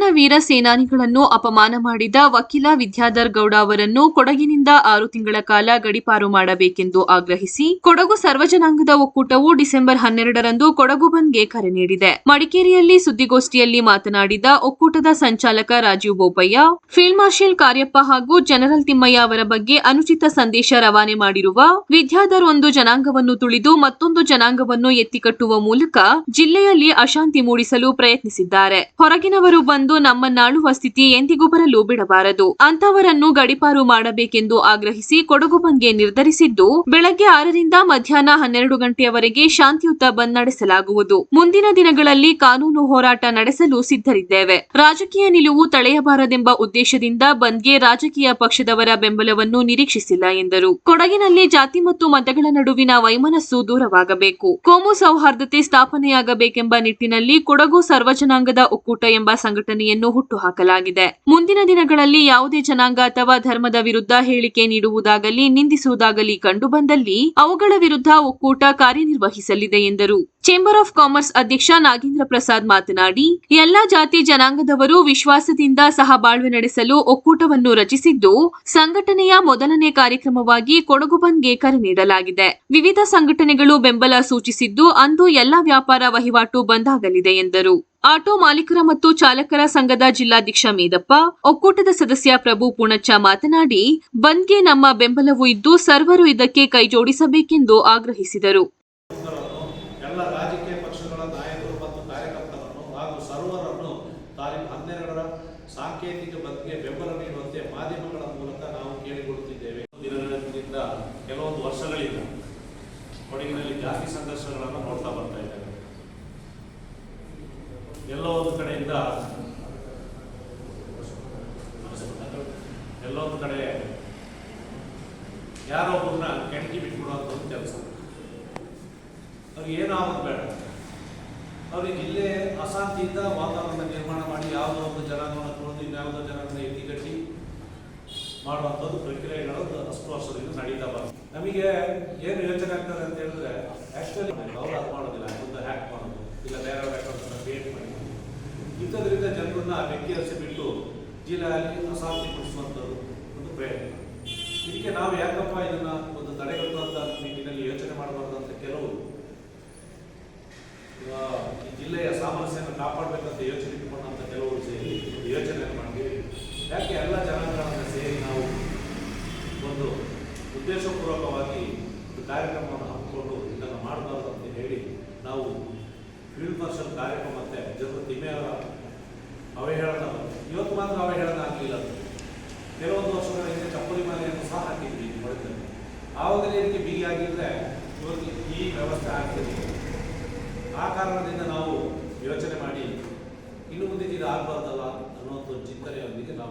ಕೊಡಗಿನ ವೀರ ಸೇನಾನಿಗಳನ್ನು ಅಪಮಾನ ಮಾಡಿದ ವಕೀಲ ವಿದ್ಯಾಧರ್ ಗೌಡ ಅವರನ್ನು ಕೊಡಗಿನಿಂದ 6 ತಿಂಗಳ ಕಾಲ ಗಡೀಪಾರು ಮಾಡಬೇಕೆಂದು ಆಗ್ರಹಿಸಿ ಕೊಡಗು ಸರ್ವಜನಾಂಗದ ಒಕ್ಕೂಟವು ಡಿಸೆಂಬರ್ 12ರಂದು ಕೊಡಗು ಬಂದ್ಗೆ ಕರೆ ನೀಡಿದೆ. ಮಡಿಕೇರಿಯಲ್ಲಿ ಸುದ್ದಿಗೋಷ್ಠಿಯಲ್ಲಿ ಮಾತನಾಡಿದ ಒಕ್ಕೂಟದ ಸಂಚಾಲಕ ರಾಜೀವ್ ಬೋಪಯ್ಯ, ಫೀಲ್ಡ್ ಮಾರ್ಷಲ್ ಕಾರ್ಯಪ್ಪ ಹಾಗೂ ಜನರಲ್ ತಿಮ್ಮಯ್ಯ ಅವರ ಬಗ್ಗೆ ಅನುಚಿತ ಸಂದೇಶ ರವಾನೆ ಮಾಡಿರುವ ವಿದ್ಯಾಧರ್ ಒಂದು ಜನಾಂಗವನ್ನು ತುಳಿದು ಮತ್ತೊಂದು ಜನಾಂಗವನ್ನು ಎತ್ತಿಕಟ್ಟುವ ಮೂಲಕ ಜಿಲ್ಲೆಯಲ್ಲಿ ಅಶಾಂತಿ ಮೂಡಿಸಲು ಪ್ರಯತ್ನಿಸಿದ್ದಾರೆ. ಹೊರಗಿನವರು ಬಂದು ನಮ್ಮನ್ನಾಳುವ ಸ್ಥಿತಿ ಎಂದಿಗೂ ಬರಲು ಬಿಡಬಾರದು. ಅಂತವರನ್ನು ಗಡೀಪಾರು ಮಾಡಬೇಕೆಂದು ಆಗ್ರಹಿಸಿ ಕೊಡಗು ಬಂದ್ಗೆ ನಿರ್ಧರಿಸಿದ್ದು, ಬೆಳಗ್ಗೆ 6ರಿಂದ ಮಧ್ಯಾಹ್ನ 12 ಗಂಟೆಯವರೆಗೆ ಶಾಂತಿಯುತ ಬಂದ್ ನಡೆಸಲಾಗುವುದು. ಮುಂದಿನ ದಿನಗಳಲ್ಲಿ ಕಾನೂನು ಹೋರಾಟ ನಡೆಸಲು ಸಿದ್ಧರಿದ್ದೇವೆ. ರಾಜಕೀಯ ನಿಲುವು ತಳೆಯಬಾರದೆಂಬ ಉದ್ದೇಶದಿಂದ ಬಂದ್ಗೆ ರಾಜಕೀಯ ಪಕ್ಷದವರ ಬೆಂಬಲವನ್ನು ನಿರೀಕ್ಷಿಸಿಲ್ಲ ಎಂದರು. ಕೊಡಗಿನಲ್ಲಿ ಜಾತಿ ಮತ್ತು ಮತಗಳ ನಡುವಿನ ವೈಮನಸ್ಸು ದೂರವಾಗಬೇಕು, ಕೋಮು ಸೌಹಾರ್ದತೆ ಸ್ಥಾಪನೆಯಾಗಬೇಕೆಂಬ ನಿಟ್ಟಿನಲ್ಲಿ ಕೊಡಗು ಸರ್ವಜನಾಂಗದ ಒಕ್ಕೂಟ ಎಂಬ ಸಂಘಟನೆಯನ್ನು ಹುಟ್ಟುಹಾಕಲಾಗಿದೆ. ಮುಂದಿನ ದಿನಗಳಲ್ಲಿ ಯಾವುದೇ ಜನಾಂಗ ಅಥವಾ ಧರ್ಮದ ವಿರುದ್ಧ ಹೇಳಿಕೆ ನೀಡುವುದಾಗಲಿ ನಿಂದಿಸುವುದಾಗಲಿ ಕಂಡುಬಂದಲ್ಲಿ ಅವುಗಳ ವಿರುದ್ಧ ಒಕ್ಕೂಟ ಕಾರ್ಯನಿರ್ವಹಿಸಲಿದೆ ಎಂದರು. ಚೇಂಬರ್ ಆಫ್ ಕಾಮರ್ಸ್ ಅಧ್ಯಕ್ಷ ನಾಗೇಂದ್ರ ಪ್ರಸಾದ್ ಮಾತನಾಡಿ, ಎಲ್ಲಾ ಜಾತಿ ಜನಾಂಗದವರು ವಿಶ್ವಾಸದಿಂದ ಸಹಬಾಳ್ವೆ ನಡೆಸಲು ಒಕ್ಕೂಟವನ್ನು ರಚಿಸಿದ್ದು, ಸಂಘಟನೆಯ ಮೊದಲನೇ ಕಾರ್ಯಕ್ರಮವಾಗಿ ಕೊಡಗು ಬಂದ್ಗೆ ಕರೆ ನೀಡಲಾಗಿದೆ. ವಿವಿಧ ಸಂಘಟನೆಗಳು ಬೆಂಬಲ ಸೂಚಿಸಿದ್ದು, ಅಂದು ಎಲ್ಲಾ ವ್ಯಾಪಾರ ವಹಿವಾಟು ಬಂದ್ ಆಗಲಿದೆ ಎಂದರು. ಆಟೋ ಮಾಲೀಕರ ಮತ್ತು ಚಾಲಕರ ಸಂಘದ ಜಿಲ್ಲಾಧ್ಯಕ್ಷ ಮೇದಪ್ಪ, ಒಕ್ಕೂಟದ ಸದಸ್ಯ ಪ್ರಭು ಪೂಣಚ್ಚ ಮಾತನಾಡಿ, ಬಂದ್ಗೆ ನಮ್ಮ ಬೆಂಬಲವೂ ಇದ್ದು ಸರ್ವರು ಇದಕ್ಕೆ ಕೈಜೋಡಿಸಬೇಕೆಂದು ಆಗ್ರಹಿಸಿದರು. ಎಲ್ಲ ರಾಜಕೀಯ ಪಕ್ಷಗಳ ನಾಯಕರು ಮತ್ತು ಕಾರ್ಯಕರ್ತರನ್ನು ಹಾಗೂ ಸರ್ವರನ್ನು ತಾರೀಖು 12ರ ಸಾಂಕೇತಿಕ ಬಂದ್ಗೆ ಬೆಂಬಲ ನೀಡುವಂತೆ ಮಾಧ್ಯಮಗಳ ಮೂಲಕ ನಾವು ಕೇಳಿಕೊಳ್ಳುತ್ತಿದ್ದೇವೆ. ದಿನದಿಂದ ಕೆಲವೊಂದು ವರ್ಷಗಳಿಂದ ಕೊಡಗಿನಲ್ಲಿ ಜಾತಿ ಸಂಘರ್ಷಗಳನ್ನು ನೋಡ್ತಾ ಬರ್ತಾ ಇದ್ದೇವೆ. ಎಲ್ಲೋ ಒಂದು ಕಡೆ ಯಾರೋ ಒಬ್ಬರನ್ನ ಕೆಣಕಿ ಬಿಟ್ಬಿಡುವಂಥ ಒಂದು ಕೆಲಸ. ಅವ್ರಿಗೆ ಏನೂ ಆಗೋದು ಬೇಡ. ಅವ್ರಿಗೆ ಇಲ್ಲೇ ಅಶಾಂತಿಯಿಂದ ವಾತಾವರಣ ನಿರ್ಮಾಣ ಮಾಡಿ ಯಾವುದೋ ಒಂದು ಜನಾಂಗವನ್ನು ತುಳಿದು ಇನ್ಯಾವುದೋ ಜನಾಂಗನ ಎತ್ತಿಗಟ್ಟಿ ಮಾಡುವಂಥದ್ದು ಪ್ರಕ್ರಿಯೆಗಳು ಅಷ್ಟು ವರ್ಷದಿಂದ ನಡೀತಾ ಬರ್ತದೆ. ನಮಗೆ ಏನು ಯೋಚನೆ ಆಗ್ತದೆ ಅಂತ ಹೇಳಿದ್ರೆ, ಆ್ಯಕ್ಚುಲಿ ಅವ್ರು ಅದು ಮಾಡೋದಿಲ್ಲ, ಒಂದು ಹ್ಯಾಕ್ ಮಾಡೋದು, ಇಲ್ಲ ಬೇರೆಯವ್ರ ಅಕೌಂಟನ್ನು ಕ್ರಿಯೇಟ್ ಮಾಡಿ ಇಂಥದ್ರಿಂದ ಜನರನ್ನ ಬೆಂಕಿಹರಿಸಿ ಬಿಟ್ಟು ಜಿಲ್ಲೆಯಲ್ಲಿ ಅಶಾಂತಿ ಪಡಿಸುವಂಥದ್ದು ಒಂದು ಪ್ರಯತ್ನ. ಇದಕ್ಕೆ ನಾವು ಯಾಕಪ್ಪ ಇದನ್ನ ಒಂದು ತಡೆಗಟ್ಟುವಂಥ ನಿಟ್ಟಿನಲ್ಲಿ ಯೋಚನೆ ಮಾಡಬಾರ್ದು ಅಂತ ಕೆಲವು ಈ ಜಿಲ್ಲೆಯ ಸಾಮರಸ್ಯವನ್ನು ಕಾಪಾಡಬೇಕಂತ ಯೋಚನೆ ಇಟ್ಟುಕೊಂಡಂಥ ಕೆಲವರು ಸೇರಿ ಒಂದು ಯೋಚನೆಯನ್ನು ಮಾಡ್ತೀವಿ. ಯಾಕೆ ಎಲ್ಲ ಜನಾಂಗಗಳನ್ನು ಸೇರಿ ನಾವು ಒಂದು ಉದ್ದೇಶಪೂರ್ವಕವಾಗಿ ಒಂದು ಕಾರ್ಯಕ್ರಮವನ್ನು ಹಮ್ಮಿಕೊಂಡು ಇದನ್ನು ಮಾಡಬಾರ್ದು ಅಂತ ಹೇಳಿ ನಾವು ಫೀಲ್ಡ್ ಮಾರ್ಷಲ್ ಕಾರ್ಯಕ್ರಮ ಮತ್ತೆ ಜನರಲ್ ತಿಮ್ಮಯ್ಯವರ ಅವಹೇಳನ, ಇವತ್ತು ಮಾತ್ರ ಅವಹೇಳನ ಆಗಲಿಲ್ಲ. ಕೆಲವೊಂದು ವರ್ಷಗಳ ಹಿಂದೆ ಚಪ್ಪಲಿ ಮಾಲೆಯನ್ನು ಸಹ ಹಾಕಿದ್ವಿ ಹೊಡೆದಲ್ಲಿ. ಆವಾಗಲೇ ಇದಕ್ಕೆ ಬಿಗಿ ಆಗಿದ್ದರೆ ಇವತ್ತು ಈ ವ್ಯವಸ್ಥೆ ಆಗ್ತದೆ. ಆ ಕಾರಣದಿಂದ ನಾವು ಯೋಚನೆ ಮಾಡಿ ಇನ್ನು ಮುಂದೆ ಇದು ಆಗಬಾರ್ದಲ್ಲ ಅನ್ನುವಂಥ ಚಿಂತನೆಯೊಂದಿಗೆ ನಾವು